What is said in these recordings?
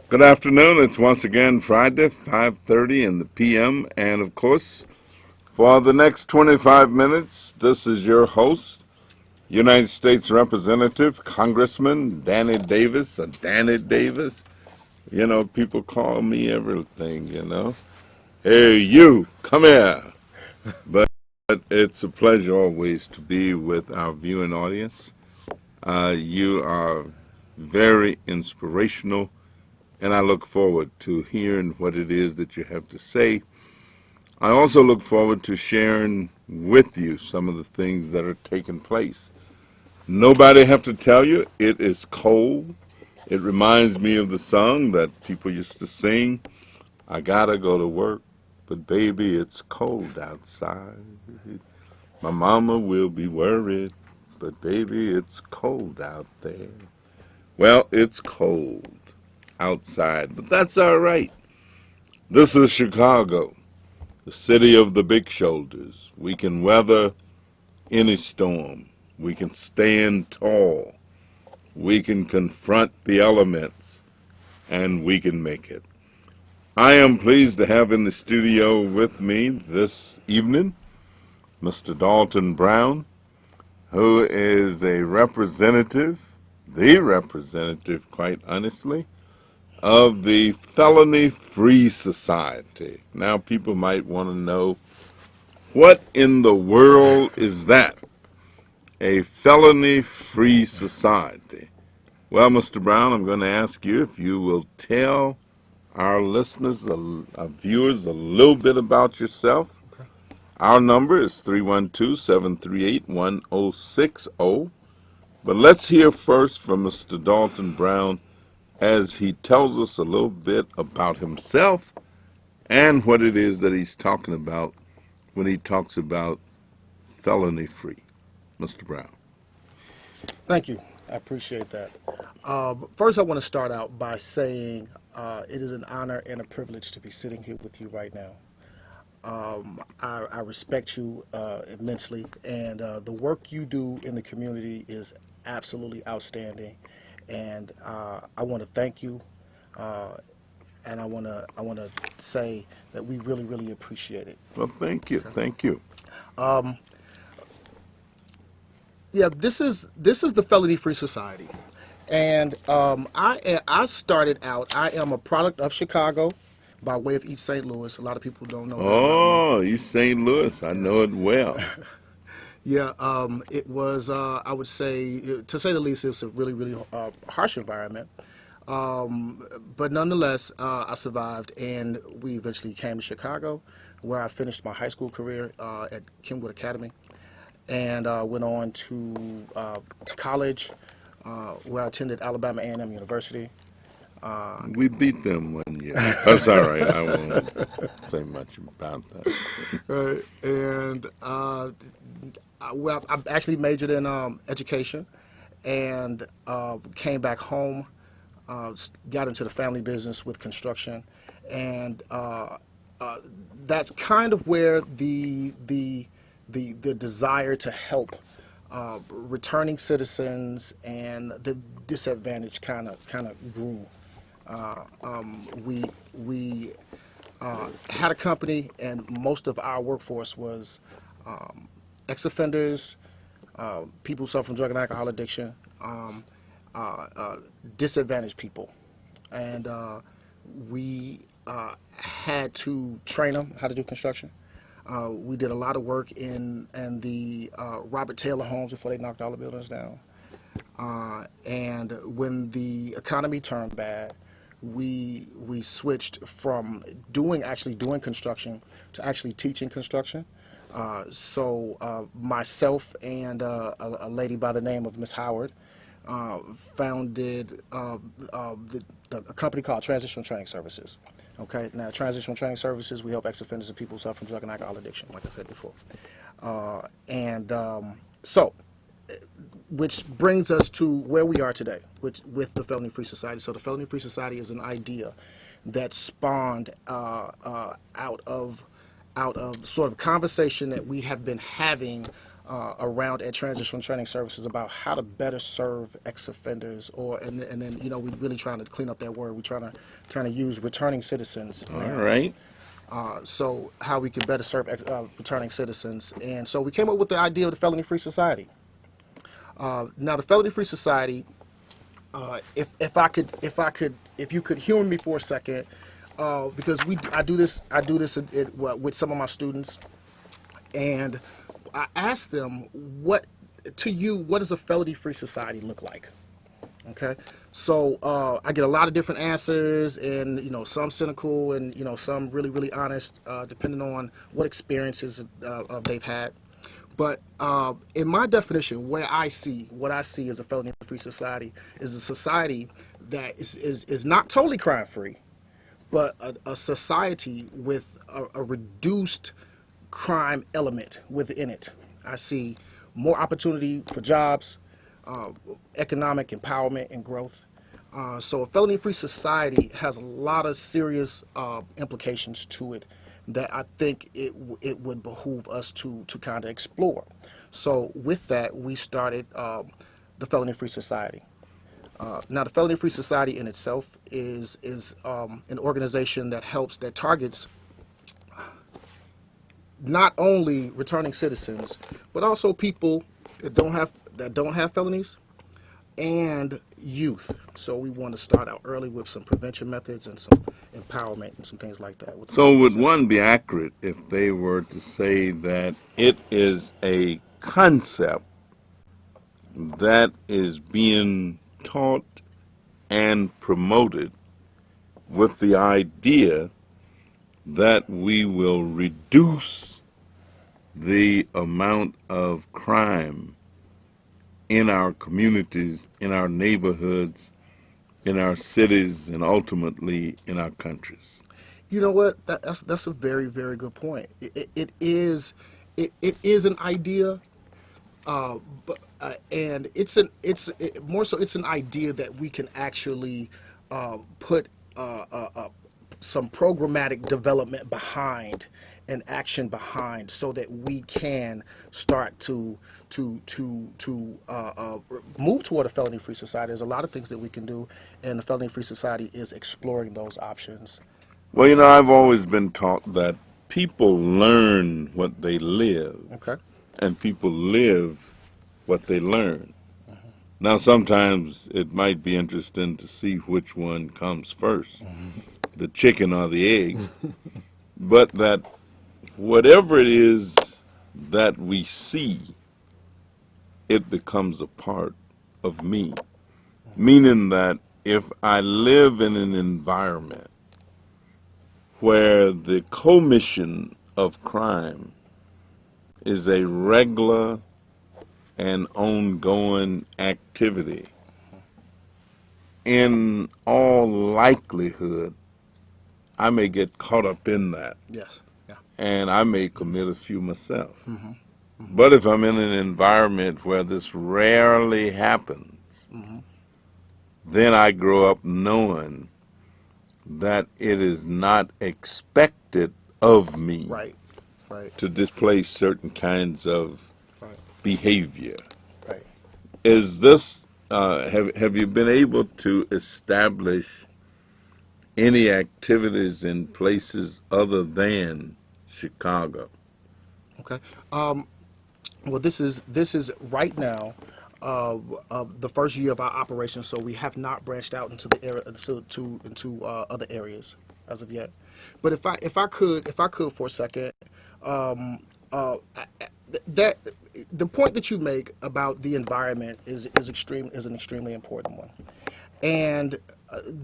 Good afternoon. It's once again Friday, 5:30 in the p.m. And of course, for the next 25 minutes, this is your host, United States Representative, Congressman Danny Davis, or Danny Davis. You know, people call me everything. Hey, you, come here. But it's a pleasure always to be with our viewing audience. You are very inspirational, and I look forward to hearing what it is that you have to say. I also look forward to sharing with you some of the things that are taking place. Nobody have to tell you it is cold. It reminds me of the song that people used to sing, I gotta go to work, but baby, it's cold outside. My mama will be worried, but baby, it's cold out there. Well, it's cold outside, but that's all right. This is Chicago, the city of the big shoulders. We can weather any storm. We can stand tall. We can confront the elements, and we can make it. I am pleased to have in the studio with me this evening Mr. Dalton Brown, who is a representative, the representative, quite honestly, of the Felony Free Society. Now, people might want to know, what in the world is that? A Felony Free Society. Well, Mr. Brown, I'm going to ask you if you will tell our listeners, our viewers, a little bit about yourself. Our number is 312-738-1060. But let's hear first from Mr. Dalton Brown as he tells us a little bit about himself and what it is that he's talking about when he talks about felony free. Mr. Brown. Thank you. I appreciate that. First, I want to start out by saying it is an honor and a privilege to be sitting here with you right now. I respect you immensely, and the work you do in the community is absolutely outstanding. And I want to thank you, and I want to say that we really, really appreciate it. Well, thank you. Thank you. Yeah, this is the Felony Free Society, and I started out. I am a product of Chicago, by way of East St. Louis. A lot of people don't know that about me. Oh, East St. Louis. I know it well. Yeah, it was. I would say, to say the least, it was a really, really harsh environment. But nonetheless, I survived, and we eventually came to Chicago, where I finished my high school career at Kenwood Academy, and went on to college, where I attended Alabama A&M University. We beat them one year. That's all right. I won't say much about that. Right, and well, I actually majored in education, and came back home, got into the family business with construction, and that's kind of where the desire to help returning citizens and the disadvantaged kind of grew. We had a company, and most of our workforce was ex-offenders, people who suffer from drug and alcohol addiction, disadvantaged people, and we had to train them how to do construction. We did a lot of work in the Robert Taylor homes before they knocked all the buildings down. And when the economy turned bad, we switched from actually doing construction to actually teaching construction. So myself and a lady by the name of Miss Howard founded a company called Transitional Training Services. Okay, now Transitional Training Services, we help ex-offenders and people who suffer from drug and alcohol addiction, like I said before. So, which brings us to where we are today, with the Felony Free Society. So the Felony Free Society is an idea that spawned out of sort of conversation that we have been having around at Transitional Training Services about how to better serve ex-offenders, and then we're really trying to clean up that word. We're trying to use returning citizens All now. right. So how we can better serve returning citizens, and so we came up with the idea of the Felony Free Society. Now the Felony Free Society, if you could humor me for a second, because I do this with some of my students, and I ask them, what does a felony free society look like? Okay, so I get a lot of different answers, and some cynical, and some really really honest, depending on what experiences they've had. But in my definition, what I see as a felony free society is a society that is not totally crime free, but a society with a reduced crime element within it. I see more opportunity for jobs, economic empowerment and growth. So a felony-free society has a lot of serious implications to it that I think it would behoove us to kind of explore. So with that, we started the Felony-Free Society. Now, the Felony Free Society in itself is an organization that targets not only returning citizens, but also people that don't have felonies, and youth. So we want to start out early with some prevention methods and some empowerment and some things like that. So would one be accurate if they were to say that it is a concept that is being taught and promoted with the idea that we will reduce the amount of crime in our communities, in our neighborhoods, in our cities, and ultimately in our countries? You know what? That's a very, very good point. It is an idea, and it's more so it's an idea that we can actually put some programmatic development behind and action behind, so that we can start to move toward a felony-free society. There's a lot of things that we can do, and the Felony-Free Society is exploring those options. Well, I've always been taught that people learn what they live, Okay. and people live what they learn. Now, sometimes it might be interesting to see which one comes first, the chicken or the egg, but that whatever it is that we see, it becomes a part of me. Meaning that if I live in an environment where the commission of crime is a regular and ongoing activity, in all likelihood, I may get caught up in that. Yes. Yeah. And I may commit a few myself. But if I'm in an environment where this rarely happens, then I grow up knowing that it is not expected of me Right. Right. to display certain kinds of Right. behavior. Right. Is this, have you been able to establish any activities in places other than Chicago? Okay. Well, this is right now the first year of our operation, so we have not branched out into the area into other areas as of yet. But if I could for a second, that the point that you make about the environment is an extremely important one, and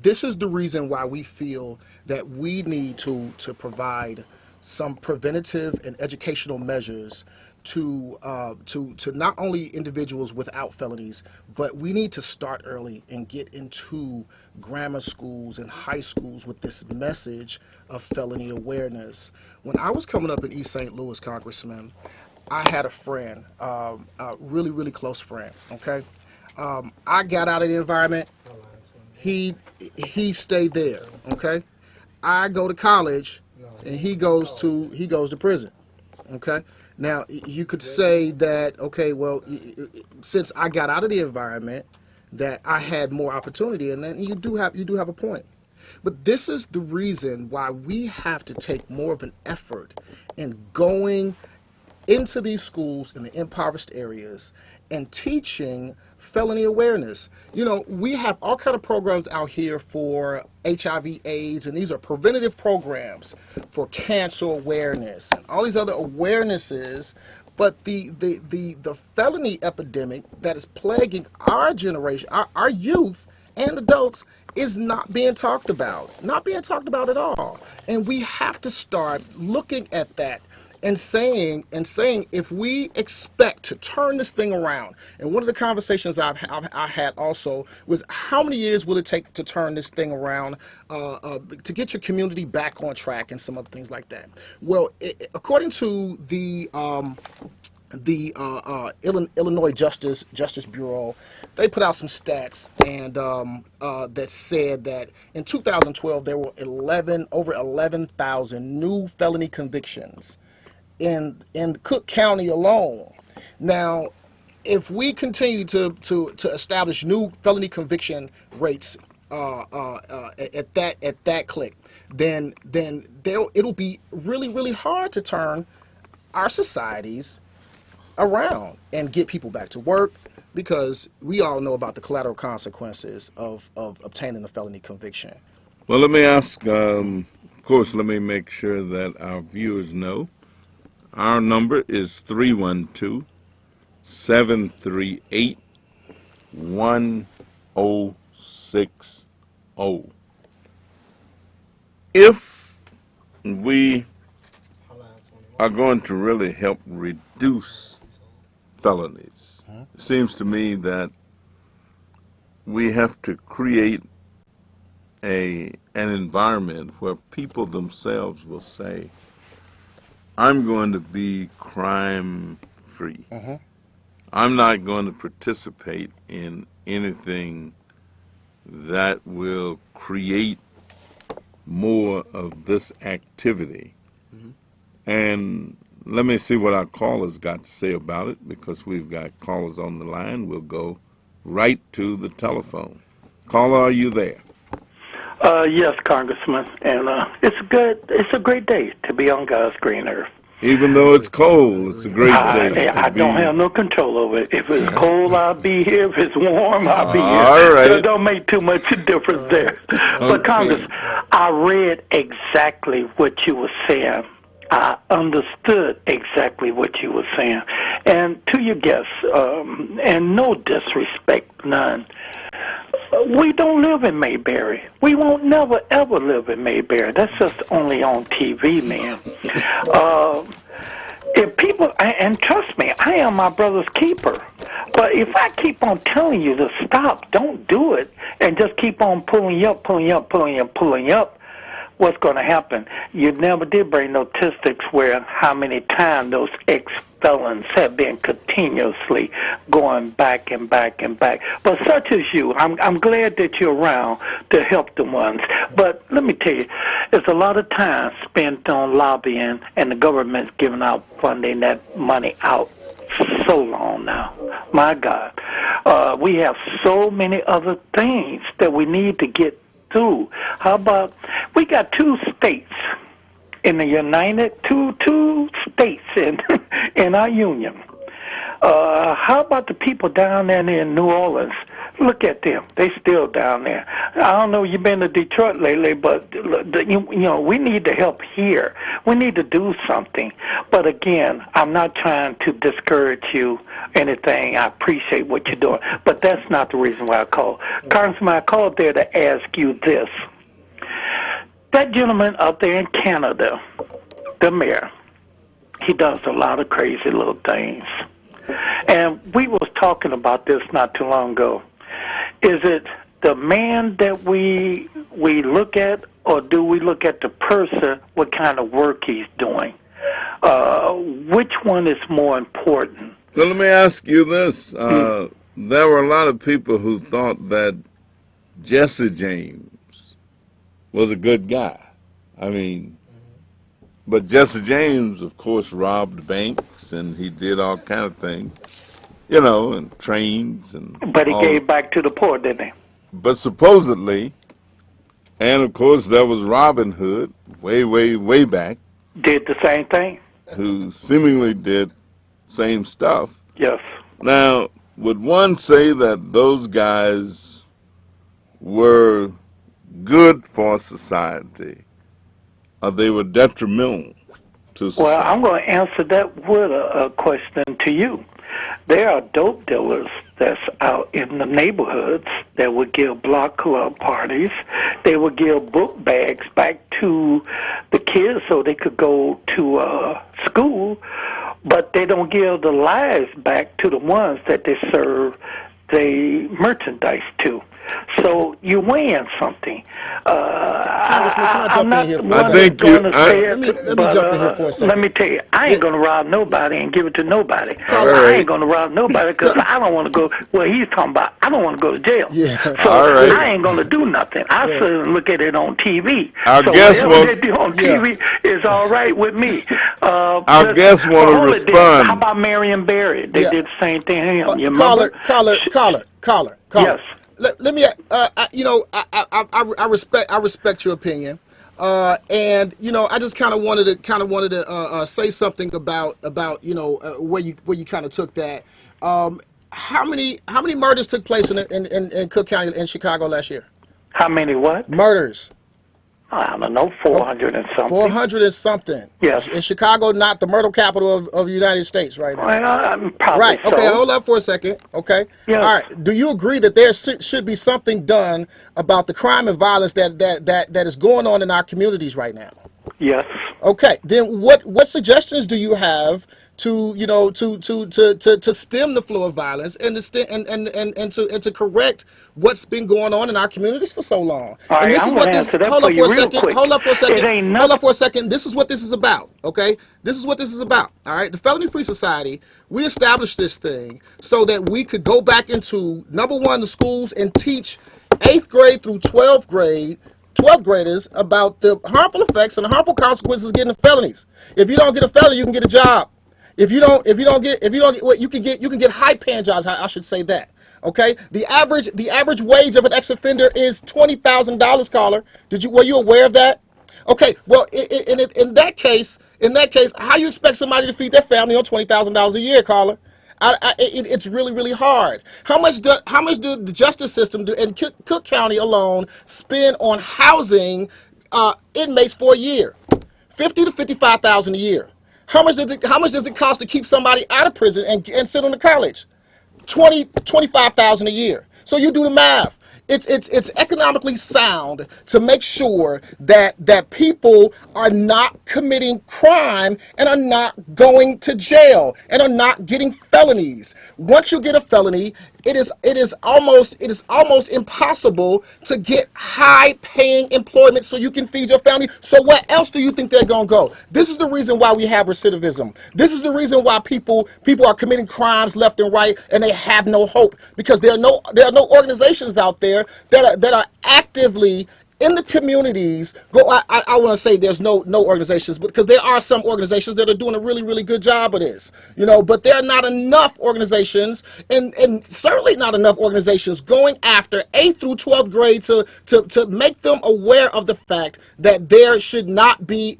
this is the reason why we feel that we need to provide some preventative and educational measures to not only individuals without felonies, but we need to start early and get into grammar schools and high schools with this message of felony awareness. When I was coming up in East St. Louis, Congressman, I had a friend, a really, really close friend, okay? I got out of the environment. He stayed there, okay? I go to college, and he goes to prison, okay? Now, you could say that, okay, well, since I got out of the environment, that I had more opportunity, and then you do have a point. But this is the reason why we have to take more of an effort in going into these schools in the impoverished areas and teaching felony awareness. We have all kind of programs out here for HIV AIDS, and these are preventative programs for cancer awareness and all these other awarenesses. But the felony epidemic that is plaguing our generation, our youth and adults, is not being talked about. Not being talked about at all. And we have to start looking at that and saying if we expect to turn this thing around. And one of the conversations I had also was, how many years will it take to turn this thing around, to get your community back on track and some other things like that. Well, according to the Illinois Justice Bureau, they put out some stats, and that said that in 2012 there were over 11,000 new felony convictions in Cook County alone. Now, if we continue to establish new felony conviction rates at that click, then it'll be really hard to turn our societies around and get people back to work, because we all know about the collateral consequences of obtaining a felony conviction. Well, let me ask, of course, let me make sure that our viewers know. Our number is 312-738-1060. If we are going to really help reduce felonies, it seems to me that we have to create an environment where people themselves will say, I'm going to be crime-free. I'm not going to participate in anything that will create more of this activity. And let me see what our callers got to say about it, because we've got callers on the line. We'll go right to the telephone. Caller, are you there? Yes, Congressman, and it's a great day to be on God's green earth. Even though it's cold, it's a great day. I don't have no control over it. If it's cold, I'll be here. If it's warm, I'll be here. All right. So it don't make too much difference there. But Congress, I read exactly what you were saying. I understood exactly what you were saying. And to your guests, and no disrespect, none, we don't live in Mayberry. We won't never, ever live in Mayberry. That's just only on TV, man. If people, and trust me, I am my brother's keeper. But if I keep on telling you to stop, don't do it, and just keep on pulling you up, what's going to happen? You never did bring no statistics where how many times those ex-felons have been continuously going back and back and back. But such as you, I'm glad that you're around to help the ones. But let me tell you, there's a lot of time spent on lobbying, and the government's giving out funding that money out so long now. My God. We have so many other things that we need to get through. How about we got two states in the two states in our union. How about the people down there in New Orleans? Look at them. They still down there. I don't know if you've been to Detroit lately, but we need to help here. We need to do something. But again, I'm not trying to discourage you anything. I appreciate what you're doing. But that's not the reason why I called. Congressman, I called there to ask you this. That gentleman up there in Canada, the mayor, he does a lot of crazy little things. And we was talking about this not too long ago. Is it the man that we look at, or do we look at the person, what kind of work he's doing? Which one is more important? So let me ask you this. There were a lot of people who thought that Jesse James was a good guy. I mean, But Jesse James, of course, robbed banks and he did all kind of things, and trains and But he all. gave back to the poor, didn't he? But supposedly, and of course, there was Robin Hood, way, way, way back, Did the same thing? who seemingly did same stuff. Yes. Now, would one say that those guys were good for society, or they were detrimental to society? Well, I'm going to answer that with a question to you. There are dope dealers that's out in the neighborhoods that would give block club parties. They would give book bags back to the kids so they could go to school, but they don't give the lives back to the ones that they serve the merchandise to. So you win something. Congressman, can I jump in here for a I second? think you. Let me jump in here for a second. Let me tell you, I ain't going to rob nobody and give it to nobody. All I right. ain't going to rob nobody because I don't want to go, well, he's talking about, I don't want to go to jail. Yeah. So All right. I ain't going to do nothing. I sit and look at it on TV. Our so guest whatever will- they do on TV is all right with me. Our guests want to respond. How about Marion Barry? They Yeah. did the same thing to him. You remember? Caller. Yes. Let me, I respect your opinion, and I just kind of wanted to say something about where you kind of took that. How many murders took place in Cook County in Chicago last year? How many what? Murders. I don't know, 400 and something. 400 and something. Yes. In Chicago, not the murder capital of the United States right now. Well, probably Right. so. Okay. Hold up for a second. Okay. Yes. All right. Do you agree that there should be something done about the crime and violence that is going on in our communities right now? Yes. Okay. Then what suggestions do you have to to stem the flow of violence and to correct what's been going on in our communities for so long? All And right, this I'm is gonna what this. answer that Hold for up you for a real second. quick. Hold up for a second. It ain't Hold nothing. up for a second. This is what this is about. Okay. This is what this is about. All right. The Felony Free Society. We established this thing so that we could go back into number one the schools and teach 8th grade through 12th graders about the harmful effects and the harmful consequences of getting felonies. If you don't get a felony, you can get a job. If you don't get what you can get high paying jobs. I should say that. Okay. The average wage of an ex-offender is $20,000. Caller, were you aware of that? Okay. Well, in that case, how you expect somebody to feed their family on $20,000 a year, caller? It's really, really hard. How much do the justice system in Cook County alone spend on housing inmates for a year? $50,000 to $55,000 a year. How much does it cost to keep somebody out of prison and send them to college? $25,000 a year. So you do the math. It's economically sound to make sure that people are not committing crime and are not going to jail and are not getting felonies. Once you get a felony, it is almost impossible to get high paying employment so you can feed your family. So where else do you think they're gonna go? This is the reason why we have recidivism. This is the reason why people are committing crimes left and right and they have no hope, because there are no organizations out there that are actively in the communities. I want to say there's no organizations, because there are some organizations that are doing a really, really good job of this, but there are not enough organizations, and certainly not enough organizations going after 8th through 12th grade to make them aware of the fact that there should not be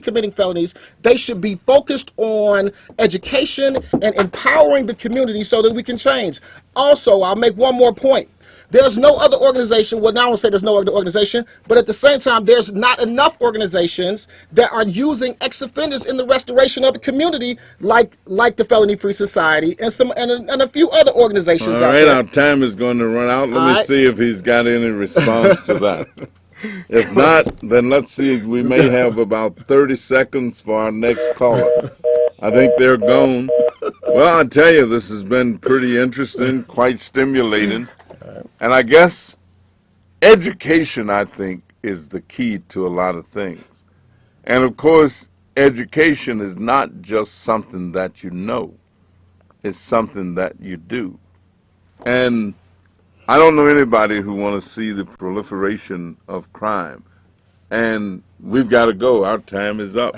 committing felonies. They should be focused on education and empowering the community so that we can change. Also, I'll make one more point. There's no other organization, well, now I won't say there's no other organization, but at the same time, there's not enough organizations that are using ex-offenders in the restoration of the community, like the Felony Free Society and a few other organizations All out right, there. our time is going to run out. Let All me right. see if he's got any response to that. If not, then let's see. We may have about 30 seconds for our next caller. I think they're gone. Well, I tell you, this has been pretty interesting, quite stimulating. And I guess education, I think, is the key to a lot of things. And of course, education is not just something that you know. It's something that you do. And I don't know anybody who want to see the proliferation of crime. And we've got to go. Our time is up.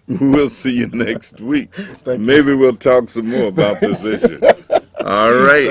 We'll see you next week. Maybe we'll talk some more about this issue. All right.